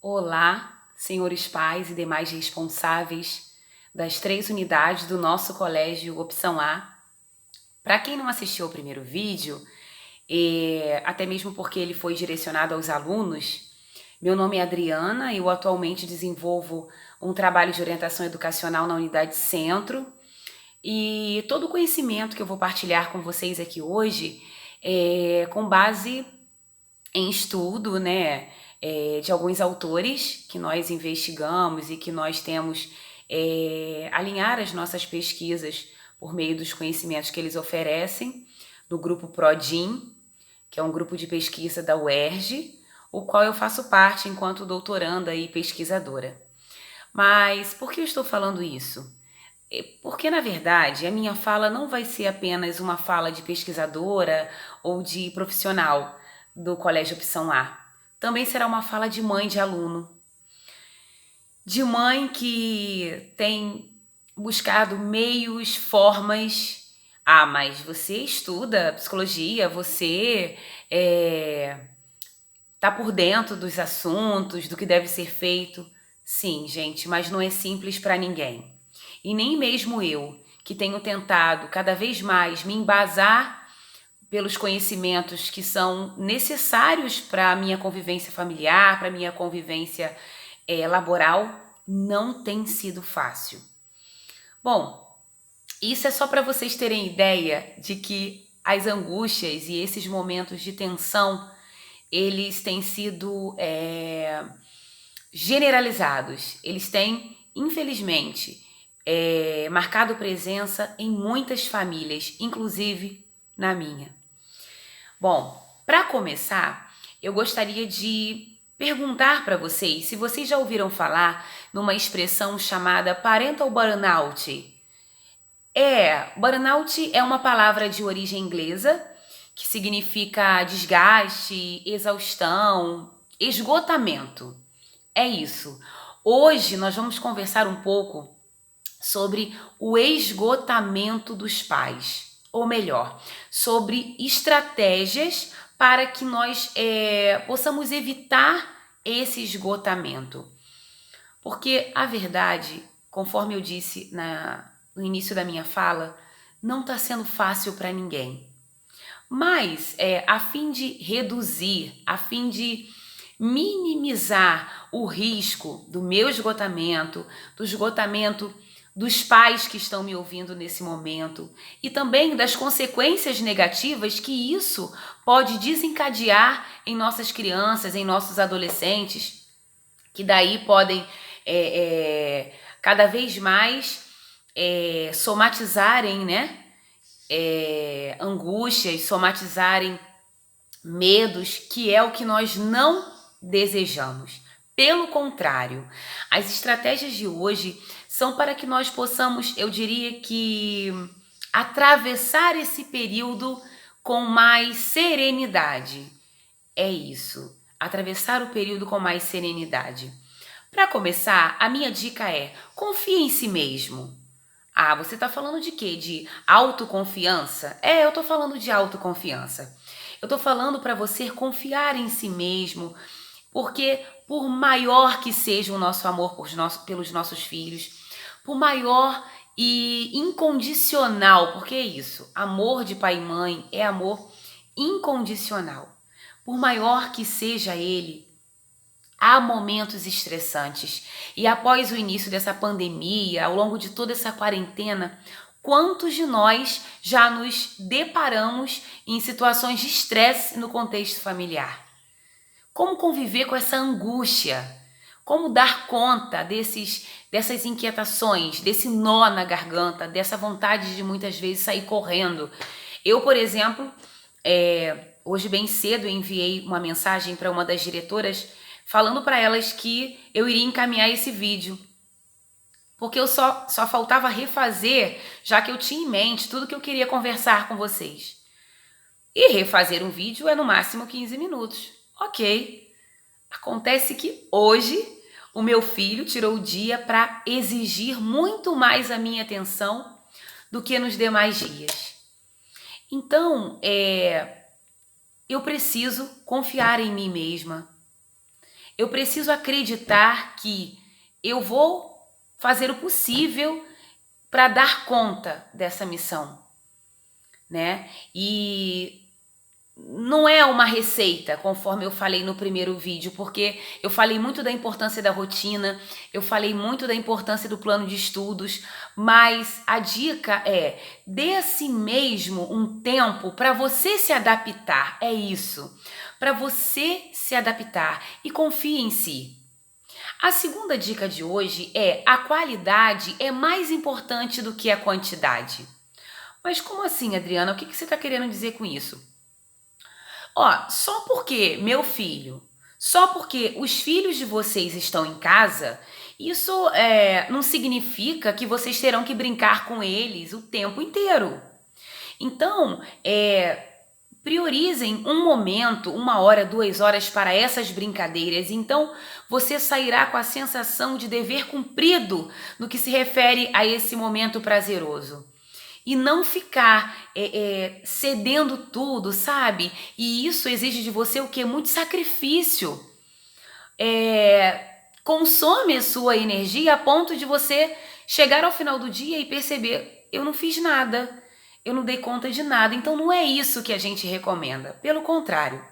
Olá, senhores pais e demais responsáveis das 3 unidades do nosso colégio Opção A. Para quem não assistiu ao primeiro vídeo, até mesmo porque ele foi direcionado aos alunos, meu nome é Adriana e eu atualmente desenvolvo um trabalho de orientação educacional na unidade Centro. E todo o conhecimento que eu vou partilhar com vocês aqui hoje é com base em estudo, né, de alguns autores que nós investigamos e que nós temos alinhar as nossas pesquisas por meio dos conhecimentos que eles oferecem no grupo PRODIM, que é um grupo de pesquisa da UERJ, o qual eu faço parte enquanto doutoranda e pesquisadora. Mas por que eu estou falando isso? Porque, na verdade, a minha fala não vai ser apenas uma fala de pesquisadora ou de profissional do Colégio Opção A. Também será uma fala de mãe de aluno, de mãe que tem buscado meios, formas. Ah, mas você estuda psicologia, você tá por dentro dos assuntos, do que deve ser feito. Sim, gente, mas não é simples para ninguém. E nem mesmo eu, que tenho tentado cada vez mais me embasar pelos conhecimentos que são necessários para a minha convivência familiar, para a minha convivência laboral, não tem sido fácil. Bom, isso é só para vocês terem ideia de que as angústias e esses momentos de tensão, eles têm sido generalizados. Eles têm, infelizmente, marcado presença em muitas famílias, inclusive na minha. Bom, para começar, eu gostaria de perguntar para vocês se vocês já ouviram falar numa expressão chamada parental burnout. Burnout é uma palavra de origem inglesa que significa desgaste, exaustão, esgotamento. É isso. Hoje nós vamos conversar um pouco sobre o esgotamento dos pais, ou melhor, sobre estratégias para que nós possamos evitar esse esgotamento. Porque a verdade, conforme eu disse no início da minha fala, não está sendo fácil para ninguém. Mas, a fim de reduzir, a fim de minimizar o risco do meu esgotamento, do esgotamento dos pais que estão me ouvindo nesse momento e também das consequências negativas que isso pode desencadear em nossas crianças, em nossos adolescentes, que daí podem cada vez mais somatizarem, né? Angústias, somatizarem medos, que é o que nós não desejamos. Pelo contrário, as estratégias de hoje são para que nós possamos, eu diria que, atravessar esse período com mais serenidade. É isso, atravessar o período com mais serenidade. Para começar, a minha dica é: confie em si mesmo. Ah, você está falando de quê? De autoconfiança? Eu estou falando de autoconfiança. Eu estou falando para você confiar em si mesmo, porque por maior que seja o nosso amor pelos nossos filhos, por maior e incondicional, porque é isso, amor de pai e mãe é amor incondicional. Por maior que seja ele, há momentos estressantes. E após o início dessa pandemia, ao longo de toda essa quarentena, quantos de nós já nos deparamos em situações de estresse no contexto familiar? Como conviver com essa angústia? Como dar conta dessas inquietações, desse nó na garganta, dessa vontade de muitas vezes sair correndo? Eu, por exemplo, hoje bem cedo eu enviei uma mensagem para uma das diretoras falando para elas que eu iria encaminhar esse vídeo. Porque eu só faltava refazer, já que eu tinha em mente tudo que eu queria conversar com vocês. E refazer um vídeo é no máximo 15 minutos. Ok. Acontece que hoje o meu filho tirou o dia para exigir muito mais a minha atenção do que nos demais dias. Então, eu preciso confiar em mim mesma. Eu preciso acreditar que eu vou fazer o possível para dar conta dessa missão, né? E não é uma receita, conforme eu falei no primeiro vídeo, porque eu falei muito da importância da rotina, eu falei muito da importância do plano de estudos, mas a dica é: dê a si mesmo um tempo para você se adaptar, é isso, para você se adaptar e confie em si. A segunda dica de hoje é: a qualidade é mais importante do que a quantidade. Mas como assim, Adriana? O que você está querendo dizer com isso? Ó, só porque meu filho, só porque os filhos de vocês estão em casa, isso não significa que vocês terão que brincar com eles o tempo inteiro. Então, priorizem um momento, 1 hora, 2 horas para essas brincadeiras. Então, você sairá com a sensação de dever cumprido no que se refere a esse momento prazeroso. E não ficar cedendo tudo, sabe? E isso exige de você o quê? Muito sacrifício. Consome a sua energia a ponto de você chegar ao final do dia e perceber: eu não fiz nada, eu não dei conta de nada. Então não é isso que a gente recomenda. Pelo contrário,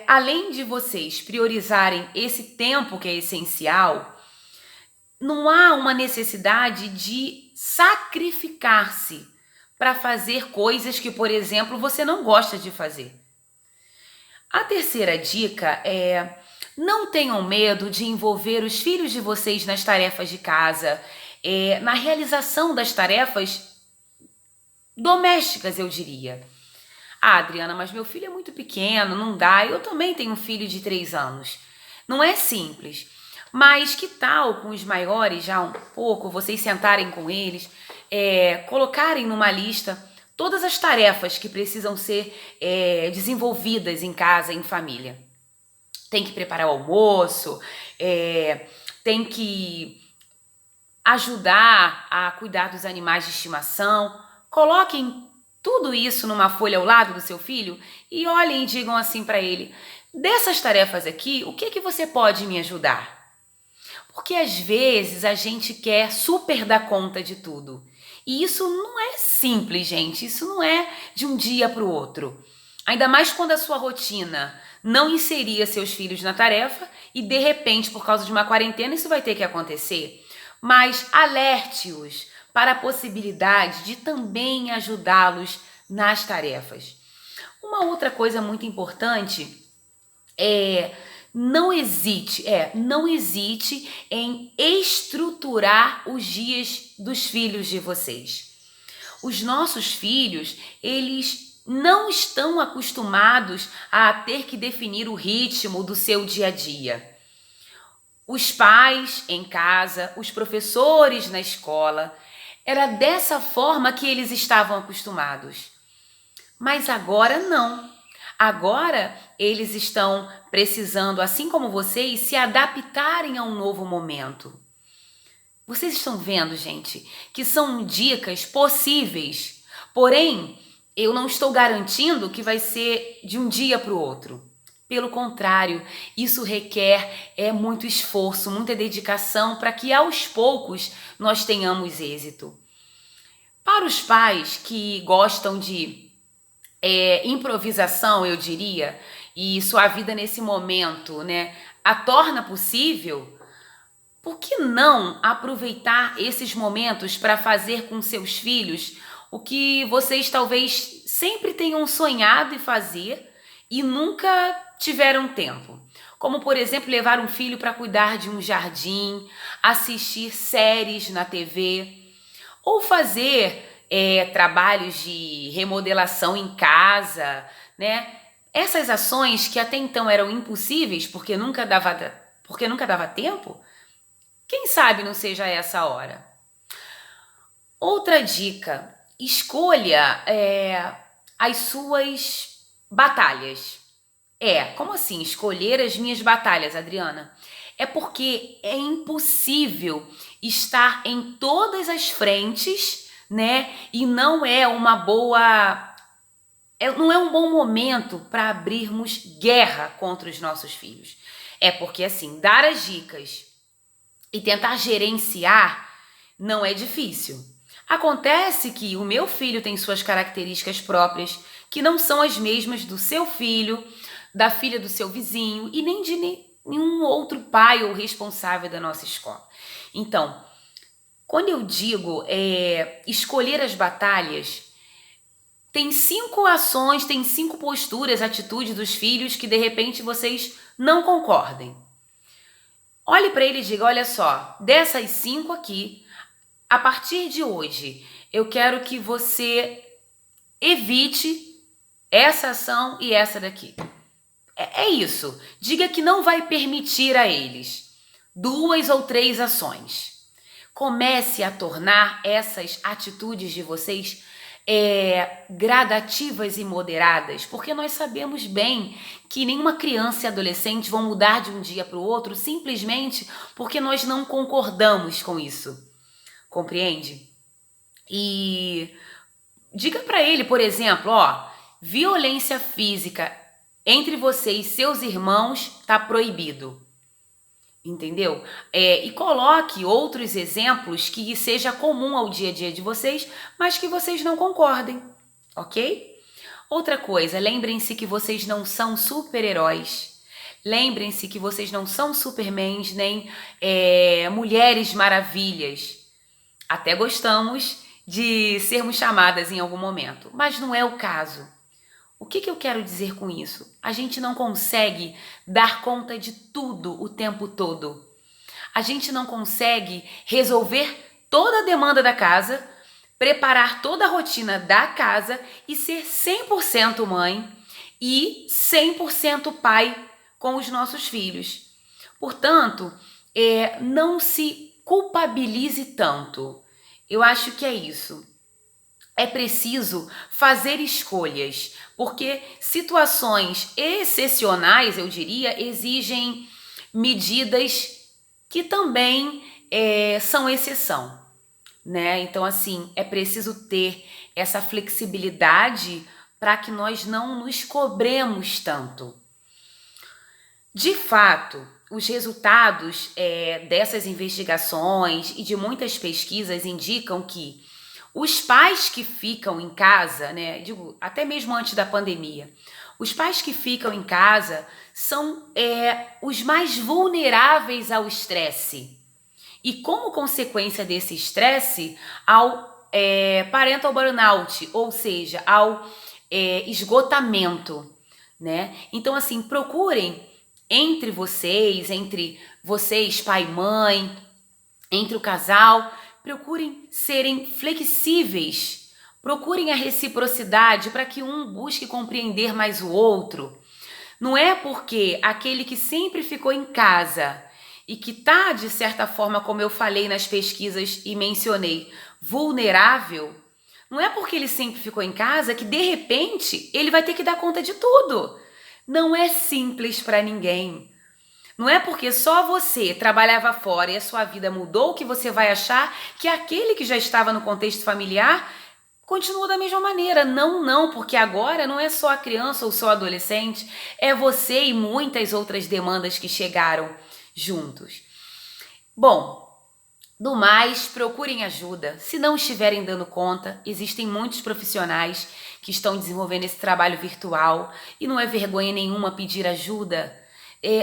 além de vocês priorizarem esse tempo que é essencial, não há uma necessidade de sacrificar-se para fazer coisas que, por exemplo, você não gosta de fazer. A terceira dica é: não tenham medo de envolver os filhos de vocês nas tarefas de casa, na realização das tarefas domésticas, eu diria. Ah, Adriana, mas meu filho é muito pequeno, não dá. Eu também tenho um filho de 3 anos. Não é simples. Mas que tal com os maiores já um pouco, vocês sentarem com eles, colocarem numa lista todas as tarefas que precisam ser desenvolvidas em casa, em família. Tem que preparar o almoço, tem que ajudar a cuidar dos animais de estimação. Coloquem tudo isso numa folha ao lado do seu filho e olhem e digam assim para ele: dessas tarefas aqui, o que é que você pode me ajudar? Porque às vezes a gente quer super dar conta de tudo. E isso não é simples, gente. Isso não é de um dia para o outro. Ainda mais quando a sua rotina não inseria seus filhos na tarefa e de repente, por causa de uma quarentena, isso vai ter que acontecer. Mas alerte-os para a possibilidade de também ajudá-los nas tarefas. Uma outra coisa muito importante é: não hesite em estruturar os dias dos filhos de vocês. Os nossos filhos, eles não estão acostumados a ter que definir o ritmo do seu dia a dia. Os pais em casa, os professores na escola, era dessa forma que eles estavam acostumados. Mas agora não. Agora eles estão precisando, assim como vocês, se adaptarem a um novo momento. Vocês estão vendo, gente, que são dicas possíveis, porém, eu não estou garantindo que vai ser de um dia para o outro. Pelo contrário, isso requer muito esforço, muita dedicação para que aos poucos nós tenhamos êxito. Para os pais que gostam de improvisação, eu diria, e sua vida nesse momento, né, a torna possível, por que não aproveitar esses momentos para fazer com seus filhos o que vocês talvez sempre tenham sonhado em fazer e nunca tiveram tempo? Como, por exemplo, levar um filho para cuidar de um jardim, assistir séries na TV, ou fazer trabalhos de remodelação em casa, né? Essas ações que até então eram impossíveis porque nunca dava tempo, quem sabe não seja essa a hora. Outra dica: escolha as suas batalhas. Como assim escolher as minhas batalhas, Adriana? É porque é impossível estar em todas as frentes, né? E não é uma boa não é um bom momento para abrirmos guerra contra os nossos filhos. É porque, assim, dar as dicas e tentar gerenciar não é difícil. Acontece que o meu filho tem suas características próprias, que não são as mesmas do seu filho, da filha do seu vizinho e nem de nenhum outro pai ou responsável da nossa escola. Então, quando eu digo escolher as batalhas, tem 5 ações, tem 5 posturas, atitudes dos filhos que de repente vocês não concordem. Olhe para ele e diga, olha só, dessas 5 aqui, a partir de hoje, eu quero que você evite essa ação e essa daqui. É isso. Diga que não vai permitir a eles 2 ou 3 ações. Comece a tornar essas atitudes de vocês gradativas e moderadas, porque nós sabemos bem que nenhuma criança e adolescente vão mudar de um dia para o outro simplesmente porque nós não concordamos com isso. Compreende? E diga para ele, por exemplo, violência física entre você e seus irmãos está proibido. Entendeu? E coloque outros exemplos que seja comum ao dia a dia de vocês, mas que vocês não concordem, ok? Outra coisa, lembrem-se que vocês não são super-heróis. Lembrem-se que vocês não são supermans, nem mulheres maravilhas. Até gostamos de sermos chamadas em algum momento, mas não é o caso. O que eu quero dizer com isso? A gente não consegue dar conta de tudo o tempo todo. A gente não consegue resolver toda a demanda da casa, preparar toda a rotina da casa e ser 100% mãe e 100% pai com os nossos filhos. Portanto, não se culpabilize tanto. Eu acho que é isso. É preciso fazer escolhas, porque situações excepcionais, eu diria, exigem medidas que também são exceção, né? Então, assim, é preciso ter essa flexibilidade para que nós não nos cobremos tanto. De fato, os resultados dessas investigações e de muitas pesquisas indicam que os pais que ficam em casa, né, digo, até mesmo antes da pandemia, os pais que ficam em casa são os mais vulneráveis ao estresse. E como consequência desse estresse, ao parental burnout, ou seja, ao esgotamento, né? Então, assim, procurem entre vocês, pai e mãe, entre o casal, procurem serem flexíveis, procurem a reciprocidade para que um busque compreender mais o outro. Não é porque aquele que sempre ficou em casa e que está, de certa forma, como eu falei nas pesquisas e mencionei, vulnerável, não é porque ele sempre ficou em casa que, de repente, ele vai ter que dar conta de tudo. Não é simples para ninguém. Não é porque só você trabalhava fora e a sua vida mudou que você vai achar que aquele que já estava no contexto familiar continua da mesma maneira. Não, porque agora não é só a criança ou só o adolescente, é você e muitas outras demandas que chegaram juntos. Bom, do mais, procurem ajuda. Se não estiverem dando conta, existem muitos profissionais que estão desenvolvendo esse trabalho virtual e não é vergonha nenhuma pedir ajuda.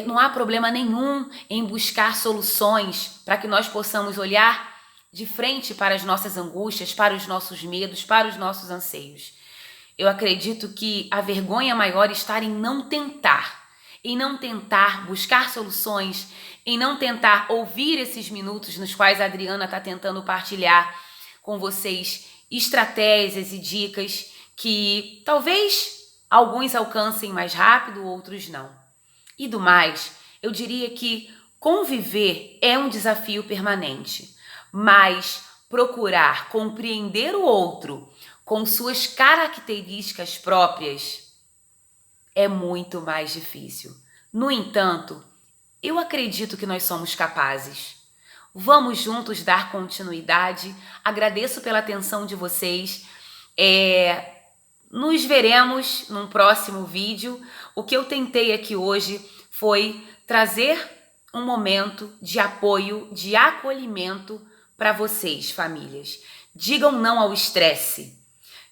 Não há problema nenhum em buscar soluções para que nós possamos olhar de frente para as nossas angústias, para os nossos medos, para os nossos anseios. Eu acredito que a vergonha maior está em não tentar buscar soluções, em não tentar ouvir esses minutos nos quais a Adriana está tentando partilhar com vocês estratégias e dicas que talvez alguns alcancem mais rápido, outros não. E do mais, eu diria que conviver é um desafio permanente, mas procurar compreender o outro com suas características próprias é muito mais difícil. No entanto, eu acredito que nós somos capazes. Vamos juntos dar continuidade. Agradeço pela atenção de vocês. Nos veremos num próximo vídeo. O que eu tentei aqui hoje foi trazer um momento de apoio, de acolhimento para vocês, famílias. Digam não ao estresse.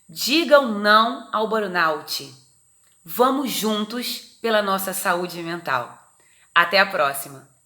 Digam não ao burnout. Vamos juntos pela nossa saúde mental. Até a próxima!